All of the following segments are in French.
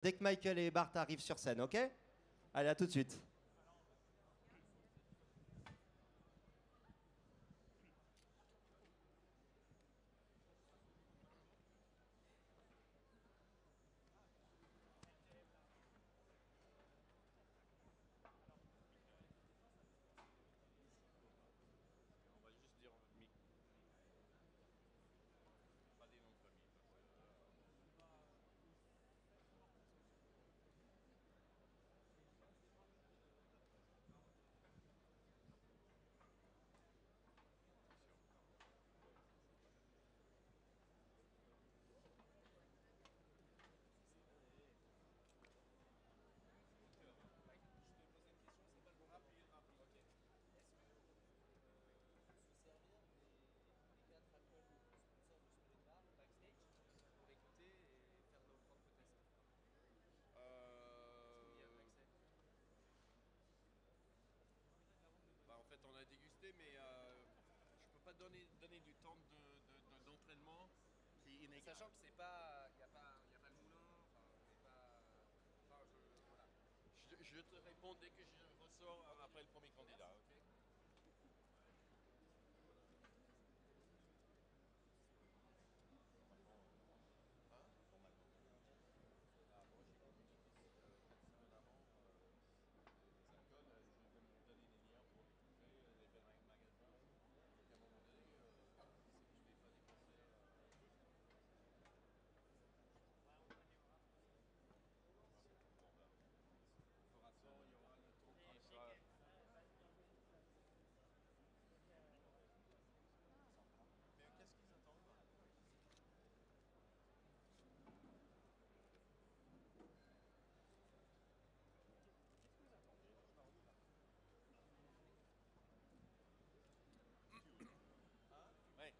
Dès que Michael et Bart arrivent sur scène, ok? Allez, à tout de suite. En fait, on a dégusté, mais je peux pas donner du temps d'entraînement qui est inégal. Sachant que c'est pas, il n'y a pas le moulin, enfin, c'est pas, enfin, voilà. Je te réponds dès que je ressors après le premier candidat, ok? Mais qu'est-ce qu'ils attendent? Ouais.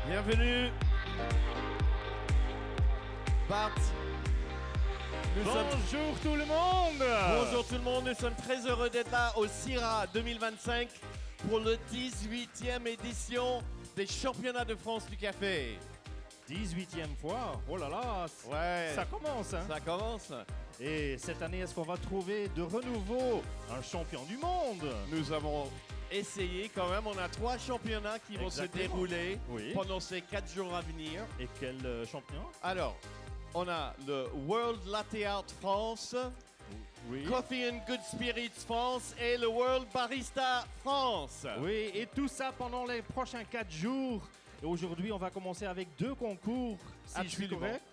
Bienvenue. Bart, Bonjour tout le monde. bonjour tout le monde, nous sommes très heureux d'être là au CIRA 2025 pour le 18e édition des championnats de France du café. 18e fois. Oh là là. Ouais, Ça commence. Hein. ça commence. Et cette année, est-ce qu'on va trouver de renouveau un champion du monde? Nous avons essayé quand même, on a 3 championnats qui vont se Exactement. dérouler Oui. pendant ces 4 jours à venir. Et quel champion? Alors, on a le World Latte Art France, Oui. Coffee and Good Spirits France et le World Barista France. Oui, et tout ça pendant les prochains 4 jours. Et aujourd'hui, on va commencer avec 2 concours, si je suis Absolument. correct.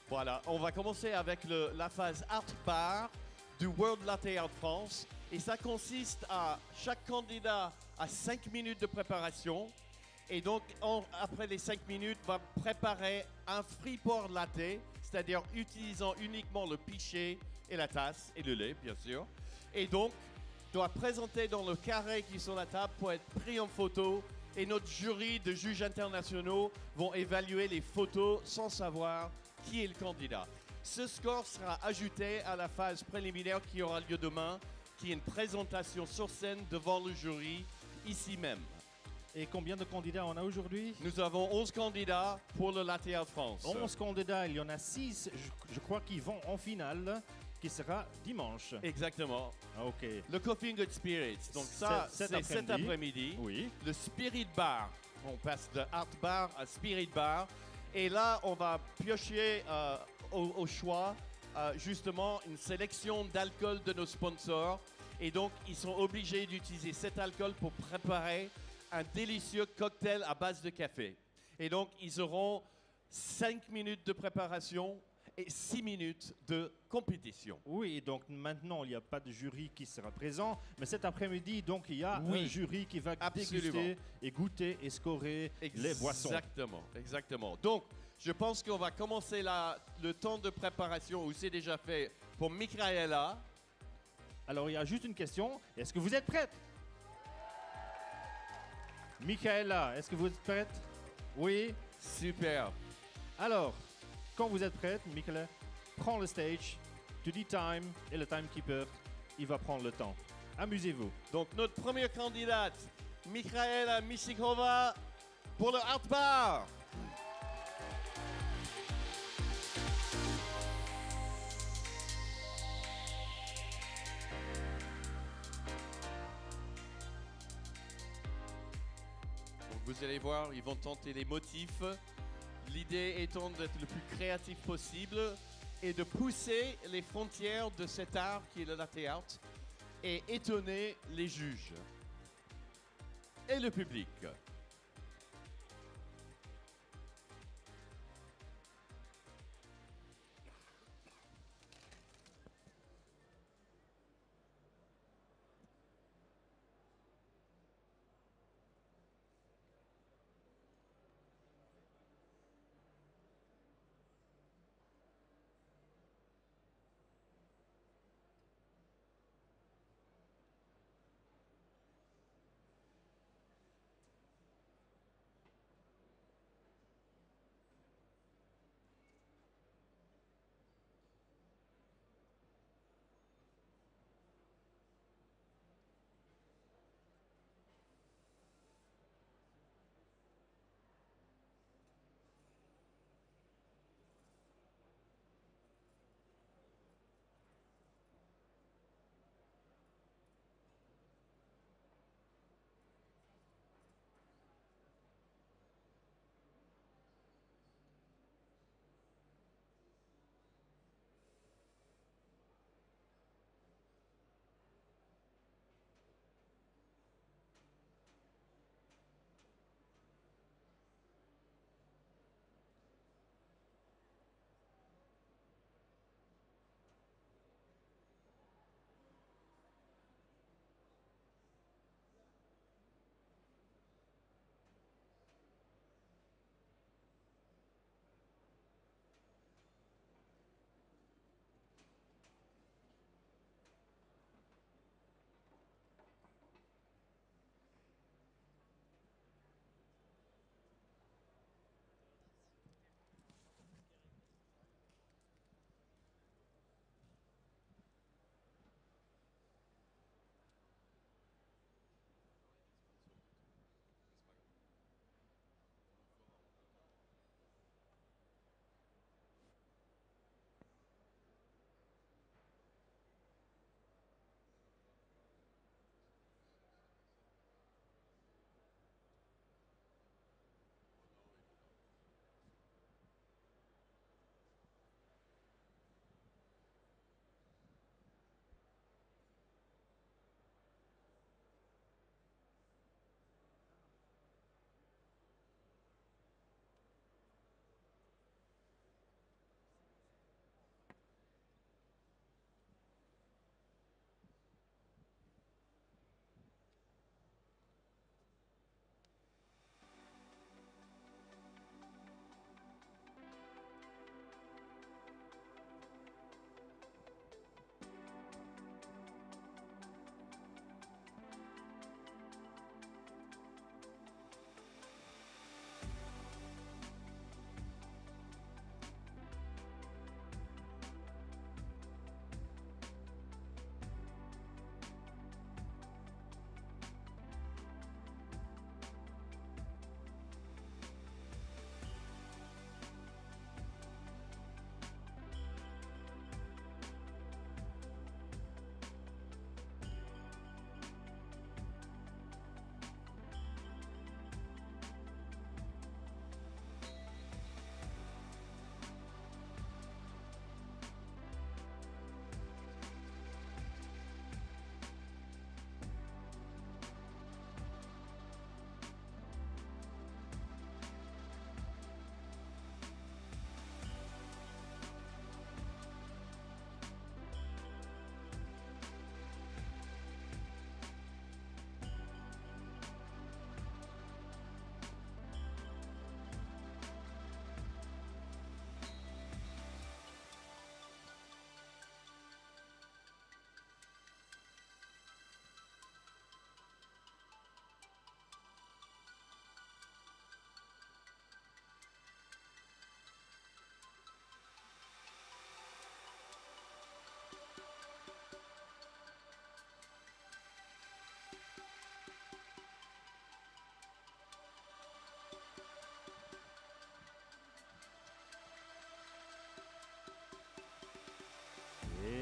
Voilà, on va commencer avec la phase Art Bar du World Latte Art France. Et ça consiste à chaque candidat à 5 minutes de préparation. Et donc, après les 5 minutes, va préparer un free pour latte, c'est-à-dire utilisant uniquement le pichet et la tasse et le lait, bien sûr. Et donc, doit présenter dans le carré qui est sur la table pour être pris en photo. Et notre jury de juges internationaux vont évaluer les photos sans savoir qui est le candidat. Ce score sera ajouté à la phase préliminaire qui aura lieu demain, qui est une présentation sur scène devant le jury, ici même. Et combien de candidats on a aujourd'hui? Nous avons 11 candidats pour le Latte Art France. 11 candidats, il y en a 6, je crois, qui vont en finale, qui sera dimanche. Exactement. Ah, ok. Le Coffee and Good Spirits, donc ça, Cet c'est cet après-midi. Oui. Le Spirit Bar, on passe de Art Bar à Spirit Bar. Et là, on va piocher au choix justement une sélection d'alcool de nos sponsors. Et donc, ils sont obligés d'utiliser cet alcool pour préparer un délicieux cocktail à base de café. Et donc, ils auront 5 minutes de préparation et 6 minutes de compétition. Oui, donc maintenant, il n'y a pas de jury qui sera présent, mais cet après-midi, donc, il y a Oui. un jury qui va Absolument. déguster et goûter et scorer les boissons. Exactement, exactement. Donc, je pense qu'on va commencer le temps de préparation où c'est déjà fait pour Michaela. Alors, il y a juste une question. Est-ce que vous êtes prête? Michaela, est-ce que vous êtes prête? Oui. Super. Alors, quand vous êtes prête, Michaela, prends le stage, tu dis time et le timekeeper il va prendre le temps. Amusez-vous. Donc notre première candidate, Michaela Misikova, pour le Art Bar. Donc vous allez voir, ils vont tenter les motifs. L'idée étant d'être le plus créatif possible et de pousser les frontières de cet art qui est le latte art et étonner les juges et le public.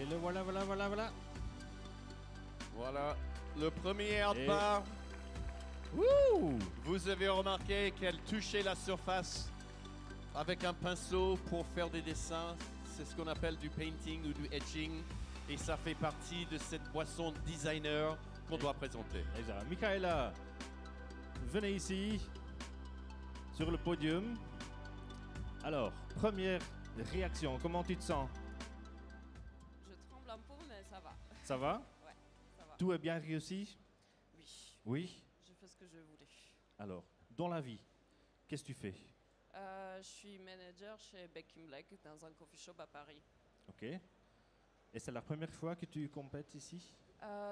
Et le voilà, voilà, voilà, voilà. Voilà, le premier hard Et- bar. Wouh! Vous avez remarqué qu'elle touchait la surface avec un pinceau pour faire des dessins. C'est ce qu'on appelle du painting ou du etching. Et ça fait partie de cette boisson designer qu'on doit présenter. Exact. Michaela, venez ici, sur le podium. Alors, première réaction, comment tu te sens? Je tremble un peu, mais ça va. Ça va? Ça va. Tout est bien réussi? Oui, Oui. je fais ce que je voulais. Alors, dans la vie, qu'est-ce que tu fais? Je suis manager chez Beckham Black dans un coffee shop à Paris. Ok. Et c'est la première fois que tu compètes ici?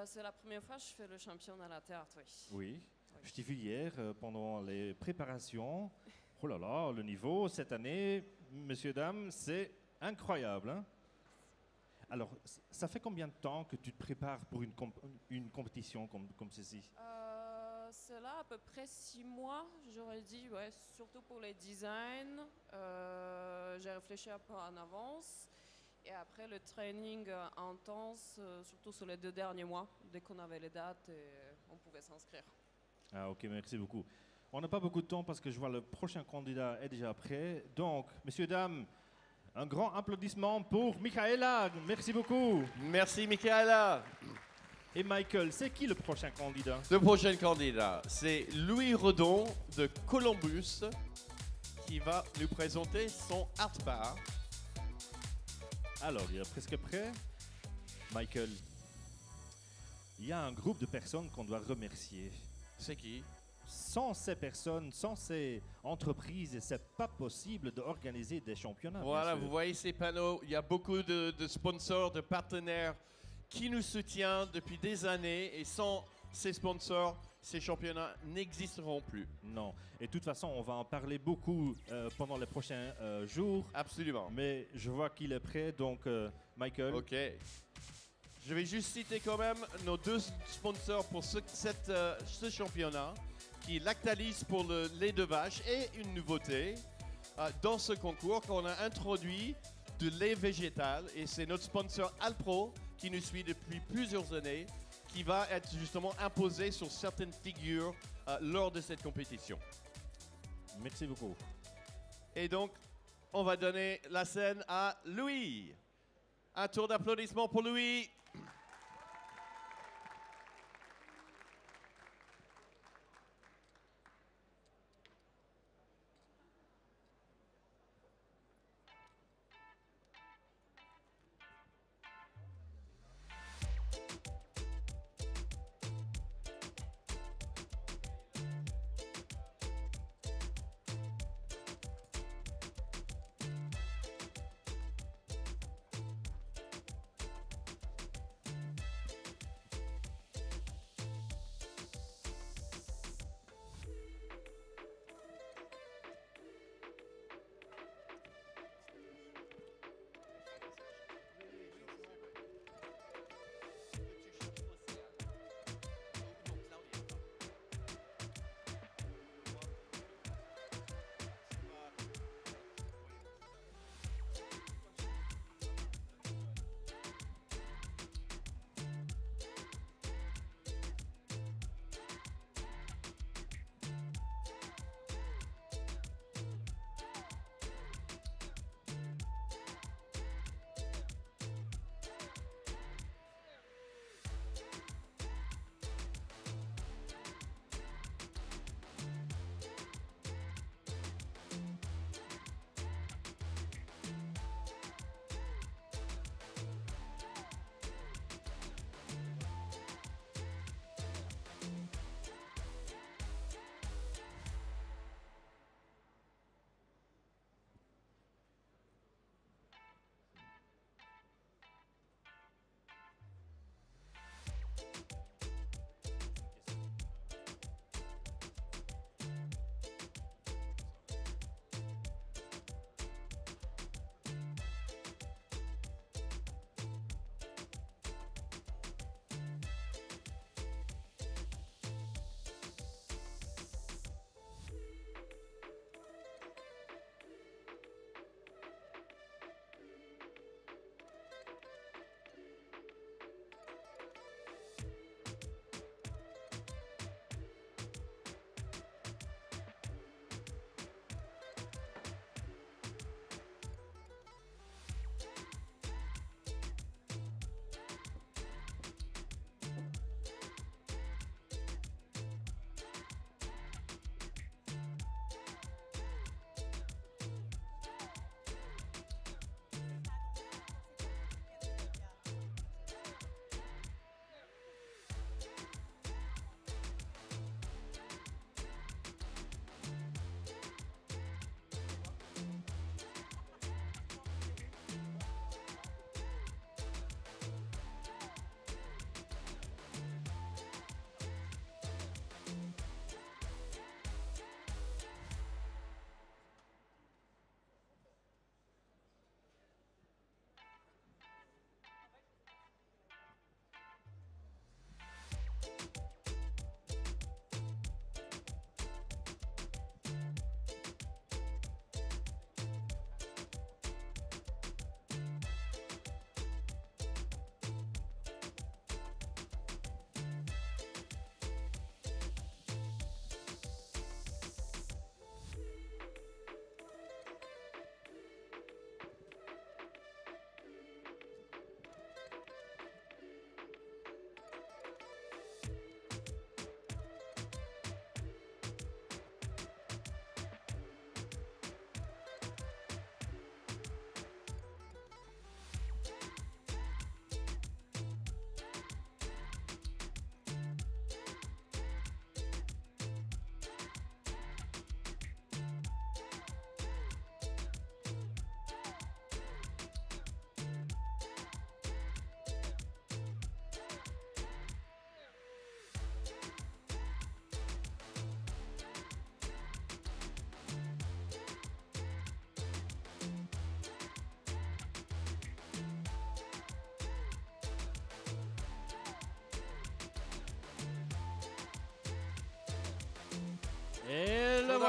C'est la première fois que je fais le championnat à la théâtre, oui. Oui. Oui. Je t'ai vu hier pendant les préparations. Oh là là, le niveau cette année, messieurs, dames, c'est incroyable, hein? Alors, ça fait combien de temps que tu te prépares pour une compétition comme ceci? C'est là à peu près 6 mois, j'aurais dit, ouais, surtout pour les designs. J'ai réfléchi un peu en avance. Et après le training intense, surtout sur les 2 derniers mois, dès qu'on avait les dates, on pouvait s'inscrire. Ah ok, merci beaucoup. On n'a pas beaucoup de temps parce que je vois le prochain candidat est déjà prêt. Donc, messieurs, dames, un grand applaudissement pour Michaela. Merci beaucoup. Merci Michaela. Et Michael, c'est qui le prochain candidat? Le prochain candidat, c'est Louis Redon de Columbus qui va nous présenter son art bar. Alors, il est presque prêt. Michael, il y a un groupe de personnes qu'on doit remercier. C'est qui? Sans ces personnes, sans ces entreprises, c'est pas possible d'organiser des championnats. bien Voilà, sûr. vous voyez ces panneaux, il y a beaucoup de sponsors, de partenaires qui nous soutiennent depuis des années et sans ces sponsors, ces championnats n'existeront plus. Non. Et de toute façon, on va en parler beaucoup pendant les prochains jours. Absolument. Mais je vois qu'il est prêt, donc Michael. Ok. Je vais juste citer quand même nos 2 sponsors pour ce championnat, qui est Lactalis pour le lait de vache et une nouveauté dans ce concours qu'on a introduit de lait végétal et c'est notre sponsor Alpro qui nous suit depuis plusieurs années qui va être justement imposé sur certaines figures lors de cette compétition. Merci beaucoup. Et donc, on va donner la scène à Louis. Un tour d'applaudissements pour Louis.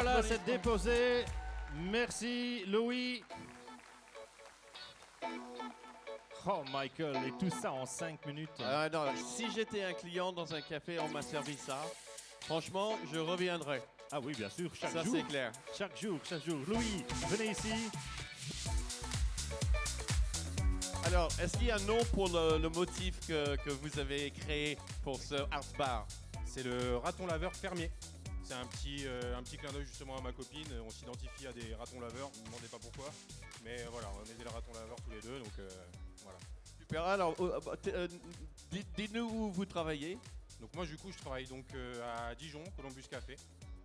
Voilà, c'est d'applaudissements. déposé. Merci, Louis. Oh, Michael, et tout ça en 5 minutes. Ah non, si j'étais un client dans un café, on m'a servi ça. Franchement, je reviendrai. Ah oui, bien sûr, chaque Ça, jour. c'est clair. Chaque jour, chaque jour. Louis, venez ici. Alors, est-ce qu'il y a un nom pour le motif que vous avez créé pour ce art bar? C'est le raton laveur fermier. C'est un petit clin d'œil justement à ma copine. On s'identifie à des ratons laveurs, ne me demandez pas pourquoi. Mais voilà, on est des ratons laveurs tous les deux, donc voilà. Super. Alors, dites-nous où vous travaillez. Donc moi du coup je travaille donc à Dijon, Columbus Café.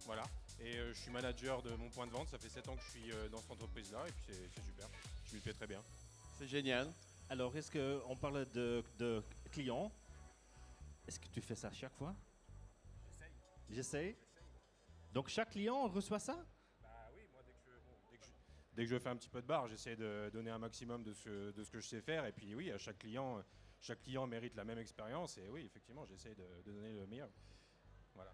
Voilà. Et je suis manager de mon point de vente. Ça fait 7 ans que je suis dans cette entreprise-là et puis c'est super. Je m'y fais très bien. C'est génial. Alors, est-ce qu'on parle de clients? Est-ce que tu fais ça chaque fois? J'essaye. Donc, chaque client reçoit ça? Bah oui, moi dès que je fais un petit peu de bar, j'essaie de donner un maximum de ce que je sais faire. Et puis oui, à chaque client mérite la même expérience. Et oui, effectivement, j'essaie de donner le meilleur. Voilà.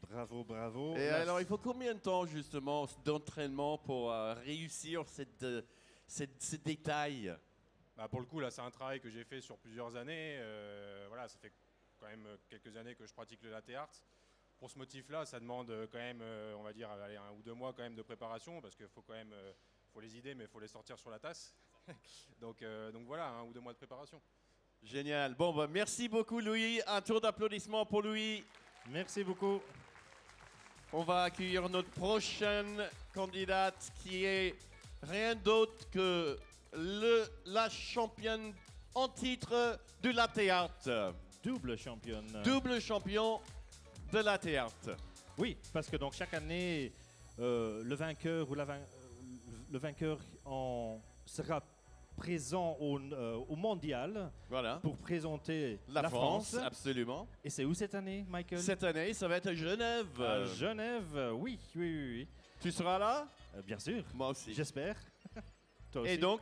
Bravo, bravo. Et Là, alors, il faut combien de temps, justement, d'entraînement pour réussir ce détail? Bah pour le coup, là, c'est un travail que j'ai fait sur plusieurs années. Voilà, ça fait quand même quelques années que je pratique le latte art. Pour ce motif-là, ça demande quand même, on va dire, allez, 1 ou 2 mois quand même de préparation, parce qu'il faut quand même, faut les idées, mais il faut les sortir sur la tasse. donc voilà, 1 ou 2 mois de préparation. Génial. Bon, bah, merci beaucoup, Louis. Un tour d'applaudissements pour Louis. merci beaucoup. On va accueillir notre prochaine candidate qui est rien d'autre que la championne en titre de latte art. Double championne. Double champion de latte art. Oui, parce que donc chaque année, le vainqueur ou le vainqueur sera présent au mondial Voilà. pour présenter La France, absolument. Et c'est où cette année, Michael? Cette année, ça va être à Genève. À Genève, oui, oui, oui, oui. Tu seras là? Bien sûr, Moi aussi. j'espère. Toi aussi. Et donc,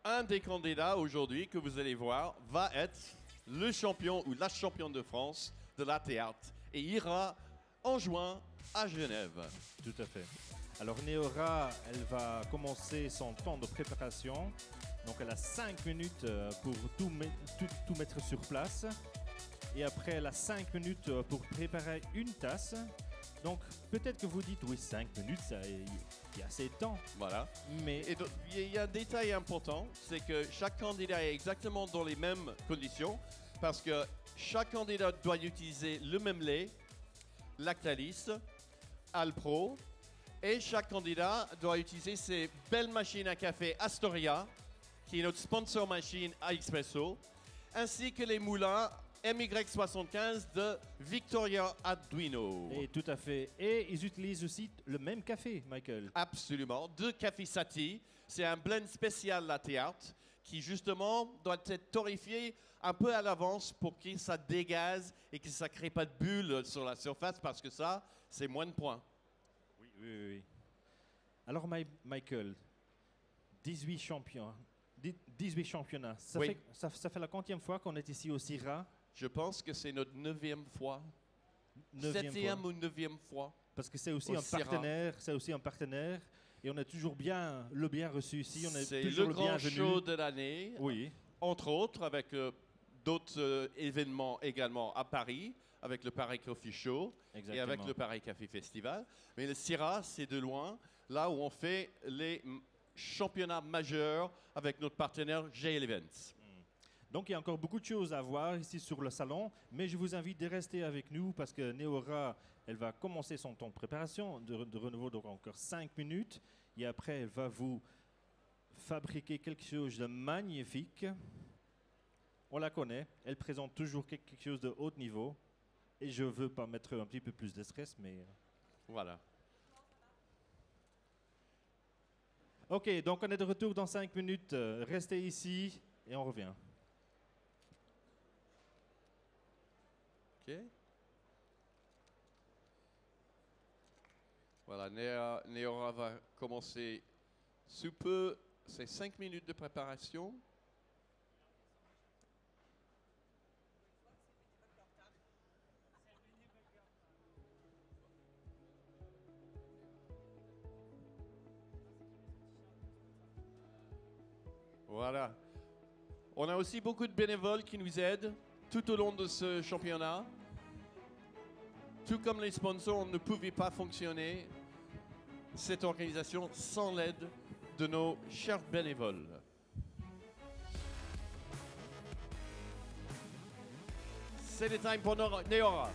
un des candidats aujourd'hui que vous allez voir va être le champion ou la championne de France de latte art et ira en juin à Genève. Tout à fait. Alors Neora, elle va commencer son temps de préparation. Donc elle a 5 minutes pour tout mettre sur place. Et après, elle a 5 minutes pour préparer une tasse. Donc peut-être que vous dites, oui, 5 minutes, il y a assez de temps. Voilà. Mais Et donc, il y a un détail important, c'est que chaque candidat est exactement dans les mêmes conditions parce que chaque candidat doit utiliser le même lait, Lactalis, Alpro, et chaque candidat doit utiliser ces belles machines à café Astoria, qui est notre sponsor machine à Expresso, ainsi que les moulins MY75 de Victoria Arduino. et tout à fait. Et ils utilisent aussi le même café, Michael. Absolument. De Café Sati. C'est un blend spécial latte art qui, justement, doit être torréfié un peu à l'avance pour que ça dégaze et que ça ne crée pas de bulles sur la surface parce que ça, c'est moins de points. Oui, oui, oui, oui. Alors, Michael, 18 champions, 18 championnats. Oui. Ça fait la quantième fois qu'on est ici au CIRA? Je pense que c'est notre 9e fois. 9e 7e fois. ou 9e fois. Parce que c'est aussi Au un CIRA. partenaire, c'est aussi un partenaire. Et on est toujours bien reçu ici, on est C'est toujours le grand bienvenu. show de l'année. Oui, Entre autres, avec d'autres événements également à Paris, avec le Paris Coffee Show. exactement. Et avec le Paris Café Festival. Mais le CIRA, c'est de loin, là où on fait les championnats majeurs avec notre partenaire GL Events. Donc il y a encore beaucoup de choses à voir ici sur le salon, mais je vous invite de rester avec nous parce que Neora, elle va commencer son temps de préparation, de renouveau, donc encore 5 minutes. Et après, elle va vous fabriquer quelque chose de magnifique. On la connaît, elle présente toujours quelque chose de haut niveau. Et je ne veux pas mettre un petit peu plus de stress, mais... Voilà. Ok, donc on est de retour dans 5 minutes. Restez ici et on revient. OK. Voilà, Neora va commencer sous peu. C'est 5 minutes de préparation. Voilà. On a aussi beaucoup de bénévoles qui nous aident tout au long de ce championnat. Tout comme les sponsors, on ne pouvait pas fonctionner cette organisation sans l'aide de nos chers bénévoles. C'est le time pour Neora.